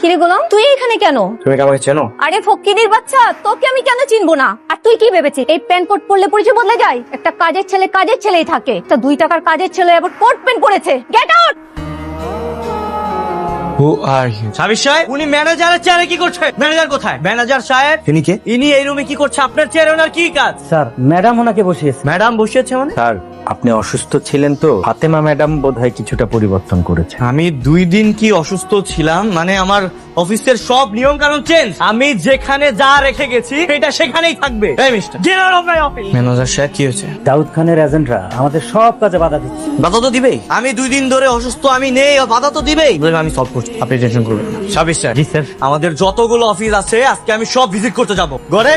কিরে গোলাম, তুই এখানে কেন? তুমি কি আমাকে চেনো? আরে ফকিনির বাচ্চা, তোকে আমি কেন চিনবো না? আর তুই কি ভেবেছিস এই প্যান্ট কোট পরলে পরিচয় বদলে যায়? একটা কাজের ছেলে কাজের ছেলেই থাকে, একটা 2 টাকার কাজের ছেলে আবার কোট প্যান্ট পরেছে। Get out! Who are you? Sabir সাহেব, উনি ম্যানেজারের চেয়ারে কি করছে? ম্যানেজার কোথায়? ম্যানেজার সাহেব, ইনি কে? ইনি এই রুমে কি করছে? আপনার চেয়ারে ওনার কি কাজ? স্যার, ম্যাডাম ওনাকে বসিয়েছে। ম্যাডাম বসিয়েছে মানে? স্যার, আপনি অসুস্থ ছিলেন তো, ফাতেমা ম্যাডাম বোধহয় কিছুটা পরিবর্তন করেছে। আমি 2 দিন কি অসুস্থ ছিলাম? মানে আমার অফিসের সব নিয়ম কানুন চেঞ্জ। আমি যেখানে যা রেখে গেছি সেটা সেখানেই থাকবে। এই mister, get out of my office. Manager সাহেব কি হয়েছে? দাউদ খানের এজেন্টরা আমাদের সব কাজে বাধা দিচ্ছে। বাধা তো দিবেই। আমি 2 দিন ধরে অসুস্থ, আমি নেই, বাধা তো দিবেই। আমি সলভ করছি, আপনি টেনশন করবেন না। সাবির স্যার। জি স্যার। আমাদের যতগুলো অফিস আছে আজকে আমি সব ভিজিট করতে যাব। গড়ে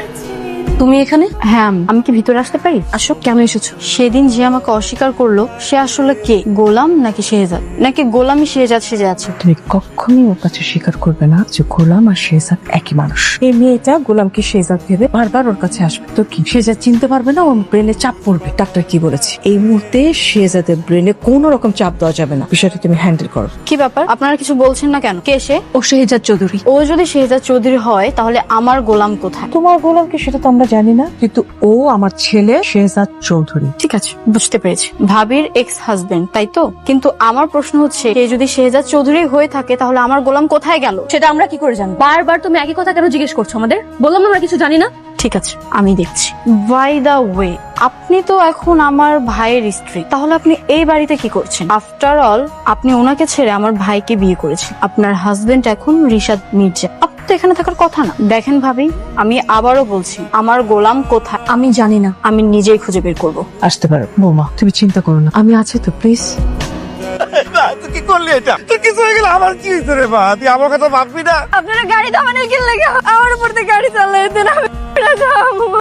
তুমি এখানে? হ্যাঁ, আমি কি ভিতরে আসতে পারি? আসো। কেন এসেছো? সেদিন যে আমাকে অস্বীকার করলো সে আসলে কে? গোলাম নাকি শেহজাদ? নাকি গোলামই শেহজাদ সেজে আছে? তুমি কখনোই ওর কাছে স্বীকার করবে না যে গোলাম আর শেহজাদ একই মানুষ। এই মেয়েটা গোলামকে শেহজাদ ভেবে বারবার ওর কাছে আসবে, তো কি শেহজাদ চিনতে পারবে না? ওর ব্রেনে চাপ পড়বে। ডাক্তার কি বলেছে, এই মুহূর্তে শেহজাদের ব্রেনে কোনো রকম চাপ দেওয়া যাবে না। বিষয়টা তুমি হ্যান্ডেল করো। কি ব্যাপার, আপনারা কিছু বলছেন না কেন? কে সে? ও শেহজাদ চৌধুরী। ও যদি শেহজাদ চৌধুরী হয় তাহলে আমার গোলাম কোথায়? তোমার গোলাম কি সেটা তো আমরা জানি না, কিন্তু ও আমার ছেলে শেহজাদ চৌধুরী। ঠিক আছে, বুঝতে পেরেছি, ভাবির এক্স হাজবেন্ড, তাই তো? কিন্তু আমার প্রশ্ন হচ্ছে, সে যদি শেহজাদ চৌধুরী হয়ে থাকে তাহলে আমার গোলাম কোথায় গেল? সেটা আমরা কি করে জানবো? বারবার তুমি একই কথা কেন জিজ্ঞেস করছো আমাদের? বললাম আমরা কিছু জানি না। ঠিক আছে, আমি দেখছি। বাই দা ওয়ে, আপনি তো এখন আমার ভাইয়ের স্ত্রী, তাহলে আপনি এই বাড়িতে কি করছেন? আফটার অল, আপনি ওনাকে ছেড়ে আমার ভাইকে বিয়ে করেছেন। আপনার হাজবেন্ড এখন রিশাদ মির্জা। আপনি তো এখানে থাকার কথা না। দেখেন ভাবি, আমি আবারও বলছি, আমার গোলাম কোথায় আমি জানি না, আমি নিজেই খুঁজে বের করব। আসতে পারো বৌমা, তুমি চিন্তা করো না, আমি আছি তো, প্লিজ। তুই কি করলি এটা? তুই কিছু হয়ে গেলে আমার কি হয়েছে রে মা? তুই আমার কথা ভাববি না? আপনারা গাড়ি থামানোর কি লাগে আমার উপর দিয়ে গাড়ি চালায় দেন?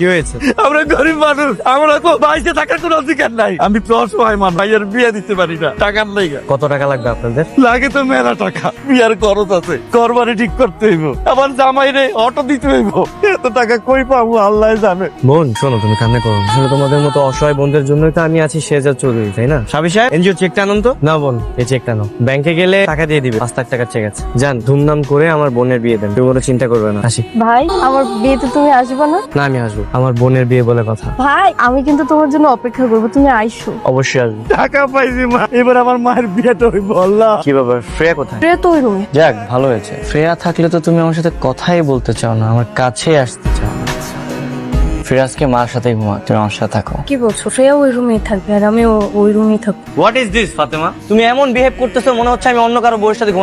কি হয়েছে? আমরা গরিব মানুষ, আমরা তো বাইরে থাকার কোনো অধিকার নাই। আমি প্লস হয় মান ভাইয়ের বিয়ে দিতে পারি না, টাকার লেগে। কত টাকা লাগবে আপনাদের? লাগে তো মেলা টাকা, বিয়ার খরচ আছে, ঘর বাড়ি ঠিক করতে হইব, আবার জামাই রে অটো দিতে হইব। এত টাকা কই পাবো আল্লাহ জানে। বোন শোনো, তুমি কান্না করো না। আসলে তোমাদের মতো অসহায় বোনদের জন্যই তো আমি আছি শেহজাদ চৌধুরী, তাই না? সাবির সাহেব, এনজিও চেকটা আনুন তো। না বোন, এই চেকটা নাও, ব্যাংকে গেলে টাকা দিয়ে দিবে। 5 লাখ টাকার চেক আছে। যান, ধুমধাম করে আমার বোনের বিয়ে দেন, তুমি কোনো চিন্তা করবে না। আসি। ভাই, আমার বিয়েতে তুমি আসবে না? না, আমি আসবো, আমার বোনের বিয়ে বলে কথা। ভাই, আমি কিন্তু তোমার জন্য অপেক্ষা করবো, তুমি আইসো। অবশ্যই আসবো। টাকা পাইছি মা, এবার আমার মায়ের বিয়েটা হইব। আল্লাহ, কি ব্যাপার, শ্রেয়া কোথায়? রে তো ওই রুমে। যাক, ভালো হয়েছে। শ্রেয়া থাকলে তো তুমি আমার সাথে কথাই বলতে চাও না, আমার কাছে আসতে চাও না। ফিরাজকে মার সাথে ঘুমা, তুমি আমার সাথে থাকো। কি বলছো? শ্রেয়া ওই রুমেই থাকবে আর আমি ওই রুমেই থাকবো। What is this Fatema? তুমি এমন বিহেভ করতেছো মনে হচ্ছে আমি অন্য কারো বউয়ের সাথে ঘুমাচ্ছি।